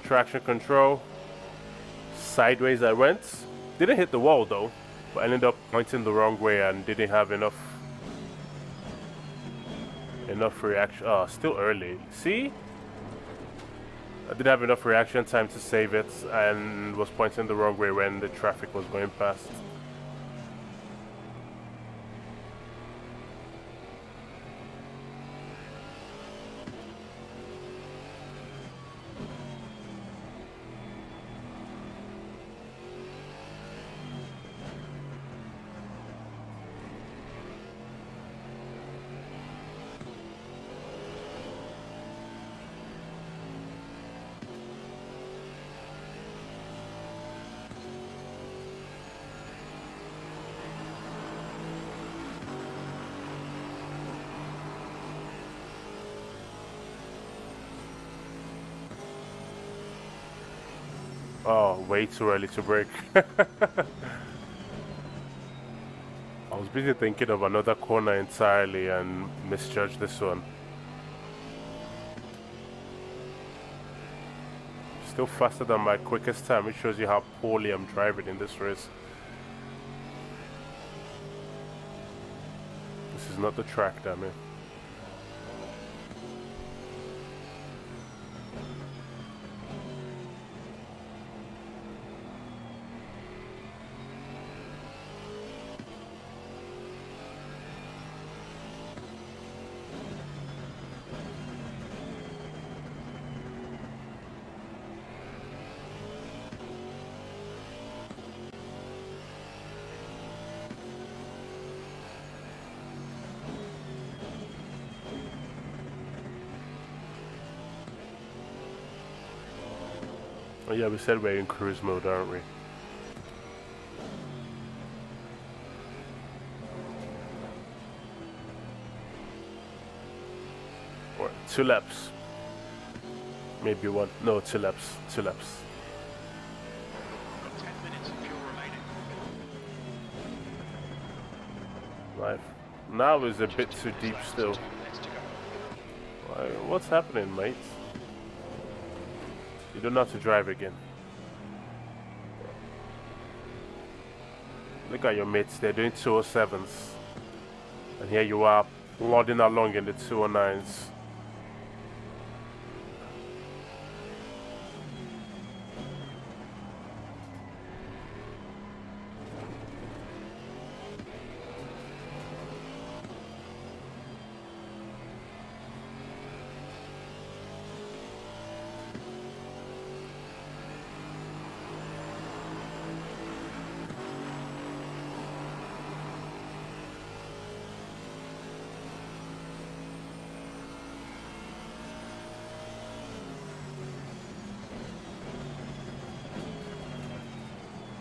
Speaker 1: traction control. Sideways I went. Didn't hit the wall though, but I ended up pointing the wrong way and didn't have enough reaction. Oh, still early. See? I didn't have enough reaction time to save it and was pointing the wrong way when the traffic was going past. Oh, way too early to brake. I was busy thinking of another corner entirely and misjudged this one. Still faster than my quickest time. It shows you how poorly I'm driving in this race. This is not the track, damn it. Oh yeah, we said we're in cruise mode, aren't we? Or 2 laps. Maybe 1. No, 2 laps. 2 laps.
Speaker 2: Got 10 minutes of fuel remaining.
Speaker 1: Right. Now is a bit too deep
Speaker 2: Left,
Speaker 1: still.
Speaker 2: 2 minutes to go.
Speaker 1: What's happening, mate? You don't know how to drive again. Look at your mates, they're doing 207s. And here you are, plodding along in the 209s.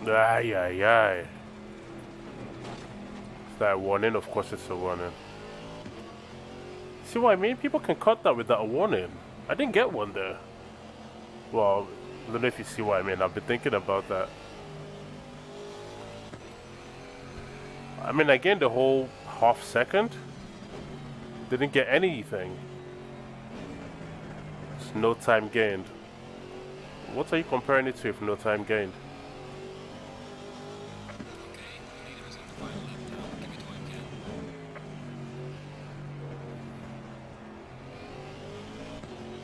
Speaker 1: Ay, ay, ay. Is that a warning? Of course it's a warning. See what I mean? People can cut that without a warning. I didn't get one there. Well, I don't know if you see what I mean. I've been thinking about that. I mean, I gained a whole half second. Didn't get anything. It's no time gained. What are you comparing it to if no time gained?
Speaker 3: Okay, the leader is on the final lap now. Give it what you can.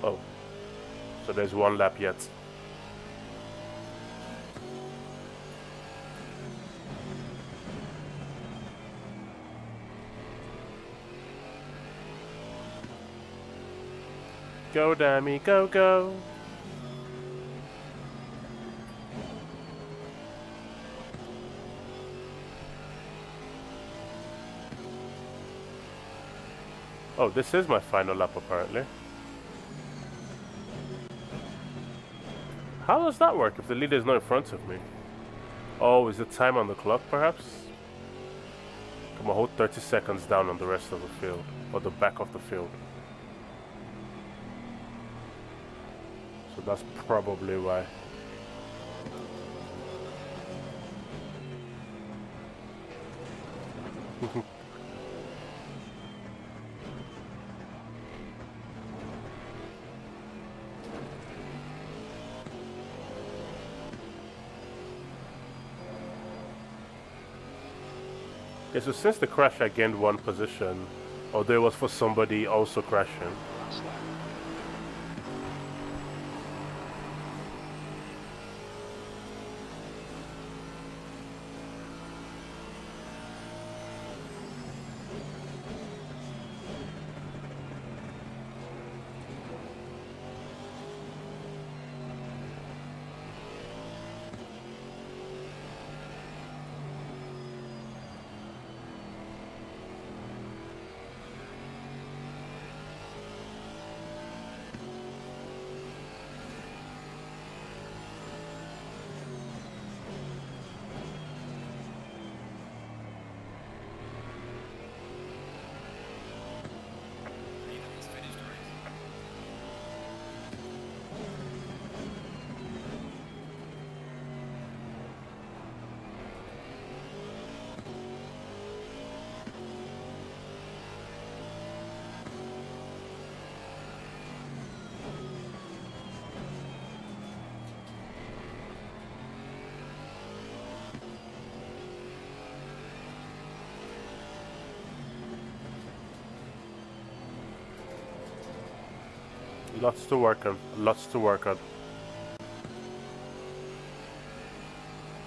Speaker 1: Oh. So there's one lap yet. Go, Dammy, go, go. Oh, this is my final lap apparently. How does that work if the leader is not in front of me? Oh, is it time on the clock perhaps? Come on, hold 30 seconds down on the rest of the field. Or the back of the field. So that's probably why. Okay, so since the crash I gained one position, although it was for somebody also crashing.
Speaker 2: Last lap.
Speaker 3: Leader has finished the race.
Speaker 1: Lots to work on. Lots to work on.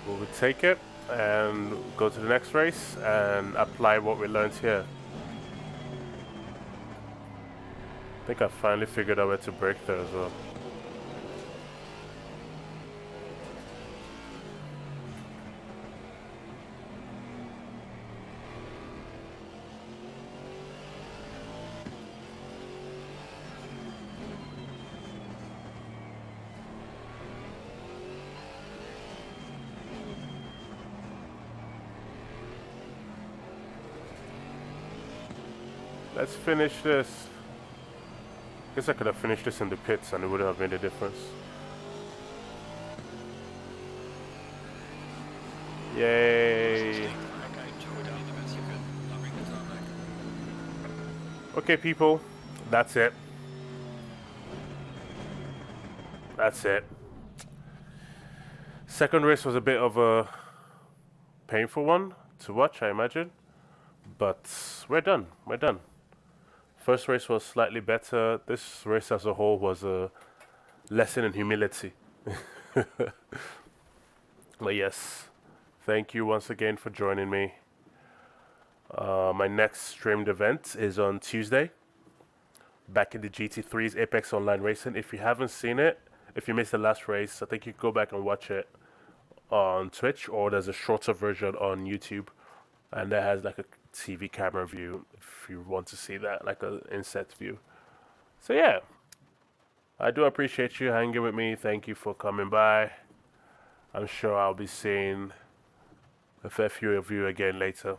Speaker 1: Will we take it and go to the next race and apply what we learned here? I think I finally figured out where to brake there as well. Let's finish this. Guess I could have finished this in the pits and it wouldn't have made a difference. Yay.
Speaker 2: Okay,
Speaker 3: Enjoy down the best you can. I'll bring the car back.
Speaker 1: Okay, people, that's it. That's it. Second race was a bit of a painful one to watch, I imagine. But we're done. We're done. First race was slightly better. This race as a whole was a lesson in humility. But yes, thank you once again for joining me. My next streamed event is on Tuesday. Back in the GT3's Apex Online Racing. If you haven't seen it, if you missed the last race, I think you can go back and watch it on Twitch, or there's a shorter version on YouTube. And that has like a TV camera view if you want to see that, like an inset view. So yeah, I do appreciate you hanging with me. Thank you for coming by. I'm sure I'll be seeing a fair few of you again later.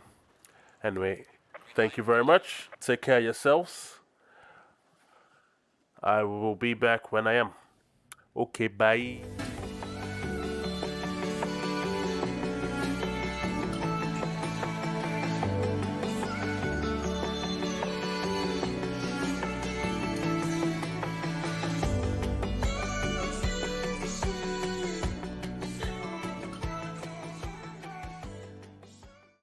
Speaker 1: Anyway, thank you very much. Take care of yourselves. I will be back when I am. Okay, bye.